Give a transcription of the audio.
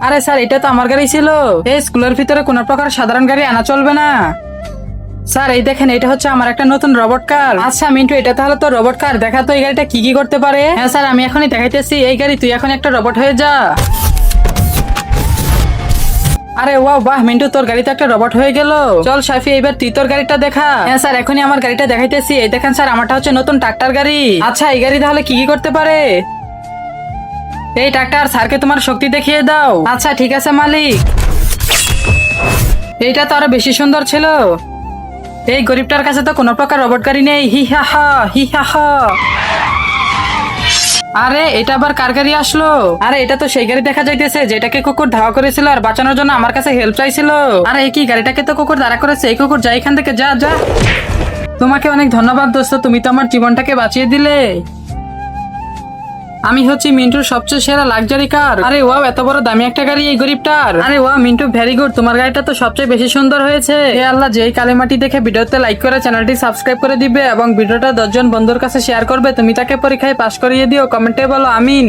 আরে স্যার, এটা তো আমার গাড়ি ছিল। এই স্কুলের ভিতরে কোনো প্রকার সাধারণ গাড়ি আনা চলবে না। স্যার এই দেখেন, এটা হচ্ছে আমার একটা নতুন রোবট কার। আচ্ছা মিন্টু, এটা তাহলে তো রোবট কার। দেখা তো এই গাড়িটা কি কি করতে পারে। হ্যাঁ স্যার, আমি এখনই দেখাইতেছি। এই গাড়ি, তুই এখন একটা রোবট হয়ে যা। আরে ওয়াও, বাহ মিন্টু, তোর গাড়িতে একটা রোবট হয়ে গেল। চল সাফি, এবার তুই তোর গাড়িটা দেখা। হ্যাঁ স্যার, এখনই আমার গাড়িটা দেখাইতেছি। এই দেখেন স্যার, আমারটা হচ্ছে নতুন ট্রাক্টর গাড়ি। আচ্ছা, এই গাড়ি তাহলে কি কি করতে পারে। এই ট্রাক্টর, স্যারকে তোমার শক্তি দেখিয়ে দাও। আচ্ছা ঠিক আছে মালিক। এইটা তো আরো বেশি সুন্দর ছিল। এই গরিবটার কাছে তো কোনো প্রকার রোবট গাড়ি নেই। হি হা হা, হি হা হা। আরে এটা আবার কার গাড়ি আসলো? আরে এটা তো সেই গাড়ি দেখা যাইতেছে যেটাকে কুকুর ধাওয়া করেছিল আর বাঁচানোর জন্য আমার কাছে হেল্প চাইছিল। আরে এই কি, গাড়িটাকে তো কুকুর দাঁড়া করেছে। এই কুকুর, যা এখান থেকে, যা যা। তোমাকে অনেক ধন্যবাদ দোস্ত, তুমি তো আমার জীবনটাকে বাঁচিয়ে দিলে। আমি হচ্ছি মিন্টুর সবচেয়ে সেরা লাক্সারি কার। আরে ওয়াও, এত বড় দামি একটা গাড়ি এই গরিবটার। আরে ওয়াও মিন্টু, ভেরি গুড, তোমার গাড়িটা তো সবচেয়ে বেশি সুন্দর হয়েছে। হে আল্লাহ, যেই কালিমাটি দেখে ভিডিওতে লাইক করে চ্যানেলটি সাবস্ক্রাইব করে দিবে এবং ভিডিওটা 10 জন বন্ধুর কাছে শেয়ার করবে। তুমি তাকে পরীক্ষায় পাশ করিয়ে দিও। কমেন্টে বলো আমিন।